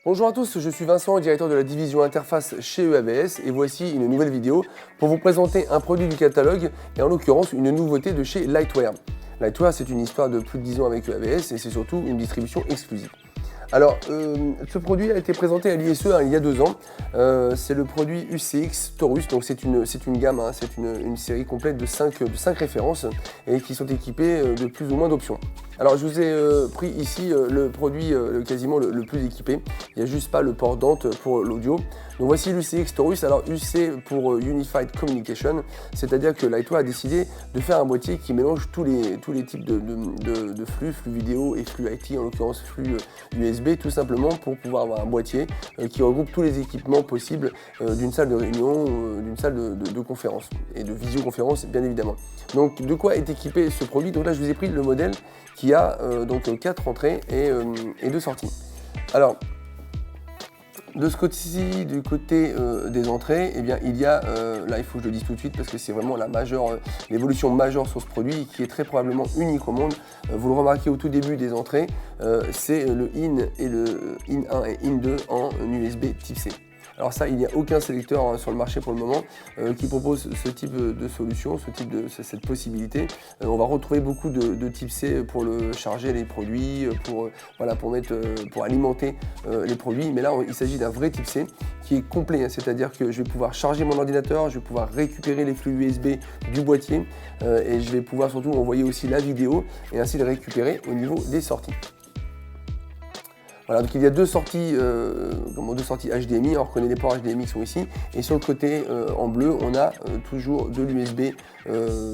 Bonjour à tous, je suis Vincent, directeur de la division interface chez EAVS et voici une nouvelle vidéo pour vous présenter un produit du catalogue et en l'occurrence une nouveauté de chez Lightware. Lightware, c'est une histoire de plus de 10 ans avec EAVS et c'est surtout une distribution exclusive. Alors, ce produit a été présenté à l'ISE il y a 2 ans. C'est le produit UCX Taurus, donc c'est une gamme, c'est une série complète de 5 références et qui sont équipées de plus ou moins d'options. Alors, je vous ai pris ici le produit quasiment le plus équipé. Il n'y a juste pas le port Dante pour l'audio. Donc voici l'UCX Taurus. Alors UC pour Unified Communication, c'est-à-dire que Lightware a décidé de faire un boîtier qui mélange tous les types de flux vidéo et flux IT, en l'occurrence flux USB, tout simplement pour pouvoir avoir un boîtier qui regroupe tous les équipements possibles d'une salle de réunion, d'une salle de conférence et de visioconférence bien évidemment. Donc de quoi est équipé ce produit? Donc là je vous ai pris le modèle qui a donc 4 entrées et 2 sorties. Alors de ce côté-ci, du côté des entrées, eh bien, il y a, là il faut que je le dise tout de suite parce que c'est vraiment l'évolution majeure sur ce produit qui est très probablement unique au monde. Vous le remarquez au tout début des entrées, c'est le IN et le IN 1 et IN 2 en USB type C. Alors ça, il n'y a aucun sélecteur sur le marché pour le moment qui propose ce type de solution, cette possibilité. On va retrouver beaucoup de type C pour le charger les produits, pour alimenter les produits. Mais là, il s'agit d'un vrai type C qui est complet, c'est-à-dire que je vais pouvoir charger mon ordinateur, je vais pouvoir récupérer les flux USB du boîtier et je vais pouvoir surtout envoyer aussi la vidéo et ainsi le récupérer au niveau des sorties. Voilà, donc il y a deux sorties HDMI, on reconnaît les ports HDMI qui sont ici, et sur le côté en bleu, on a toujours de l'USB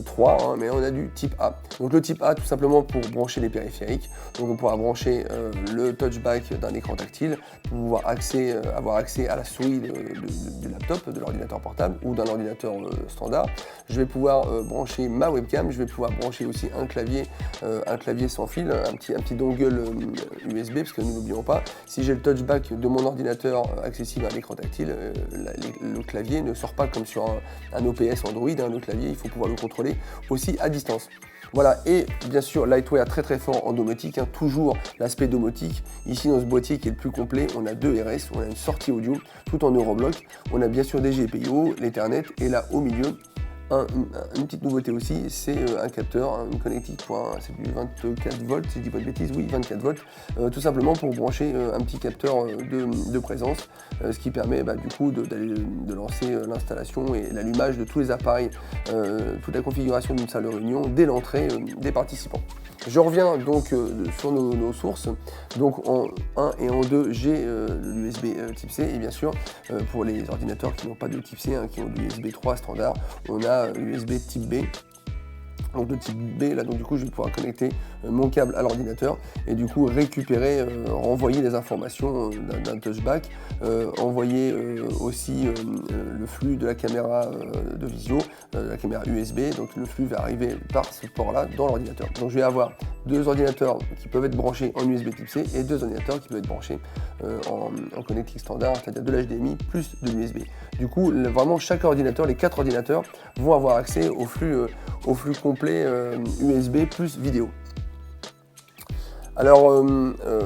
3, mais on a du type A. Donc le type A, tout simplement pour brancher les périphériques, donc on pourra brancher le touchback d'un écran tactile, pour pouvoir avoir accès à la souris du laptop, de l'ordinateur portable ou d'un ordinateur standard. Je vais pouvoir brancher ma webcam, je vais pouvoir brancher aussi un clavier sans fil, un petit dongle USB, parce que nous n'oublions pas, si j'ai le touchback de mon ordinateur accessible à un écran tactile, le clavier ne sort pas comme sur un OPS Android, le clavier il faut pouvoir le contrôler aussi à distance. Voilà, et bien sûr Lightware très fort en domotique, toujours l'aspect domotique. Ici dans ce boîtier qui est le plus complet, on a 2 RS, on a une sortie audio tout en Euroblock, on a bien sûr des GPIO, l'Ethernet, et là au milieu, une petite nouveauté aussi, c'est un capteur, une connectique c'est du 24 volts, si je dis pas de bêtises, oui 24 volts, tout simplement pour brancher un petit capteur de présence, ce qui permet du coup de lancer l'installation et l'allumage de tous les appareils, toute la configuration d'une salle de réunion dès l'entrée des participants. Je reviens donc sur nos sources. Donc en 1 et en 2, j'ai l'USB type C et bien sûr pour les ordinateurs qui n'ont pas de type C, qui ont de l'USB 3 standard, on a l'USB type B. Donc de type B, là donc du coup je vais pouvoir connecter mon câble à l'ordinateur et du coup récupérer, renvoyer les informations d'un touchback, envoyer aussi le flux de la caméra de visio, la caméra USB, donc le flux va arriver par ce port là dans l'ordinateur. Donc je vais avoir 2 ordinateurs qui peuvent être branchés en USB type C et 2 ordinateurs qui peuvent être branchés en connectique standard, c'est-à-dire de l'HDMI plus de l'USB. Du coup vraiment chaque ordinateur, les 4 ordinateurs vont avoir accès au flux complet USB plus vidéo. Alors,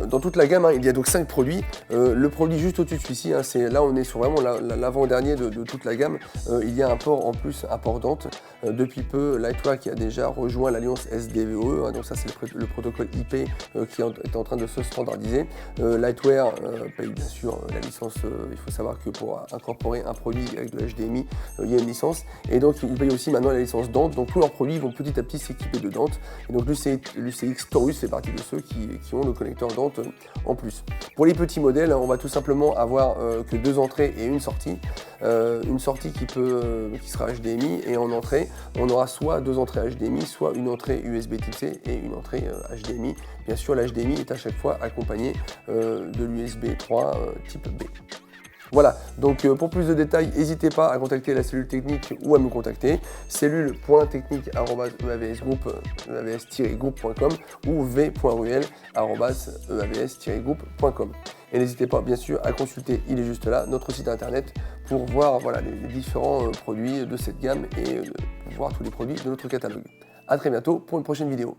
dans toute la gamme, il y a donc 5 produits. Le produit juste au-dessus de celui-ci, là on est sur vraiment l'avant-dernier de toute la gamme. Il y a un port en plus, un port Dante. Depuis peu, Lightware qui a déjà rejoint l'alliance SDVoE, donc ça c'est le protocole IP qui est en train de se standardiser. Lightware paye bien sûr la licence, il faut savoir que pour incorporer un produit avec de l'HDMI, il y a une licence. Et donc il paye aussi maintenant la licence Dante, donc tous leurs produits vont petit à petit s'équiper de Dante. Et donc l'UCX Taurus fait partie de ceux qui ont le connecteur Dante en plus. Pour les petits modèles, on va tout simplement avoir que 2 entrées et une sortie. Une sortie qui sera HDMI et en entrée, on aura soit 2 entrées HDMI, soit une entrée USB type C et une entrée HDMI. Bien sûr, l'HDMI est à chaque fois accompagné de l'USB 3 type B. Voilà, donc pour plus de détails, n'hésitez pas à contacter la cellule technique ou à me contacter, cellule.technique@eavs-group.com ou v.ruel@eavs-group.com. Et n'hésitez pas bien sûr à consulter, il est juste là, notre site internet pour voir les différents produits de cette gamme et voir tous les produits de notre catalogue. A très bientôt pour une prochaine vidéo.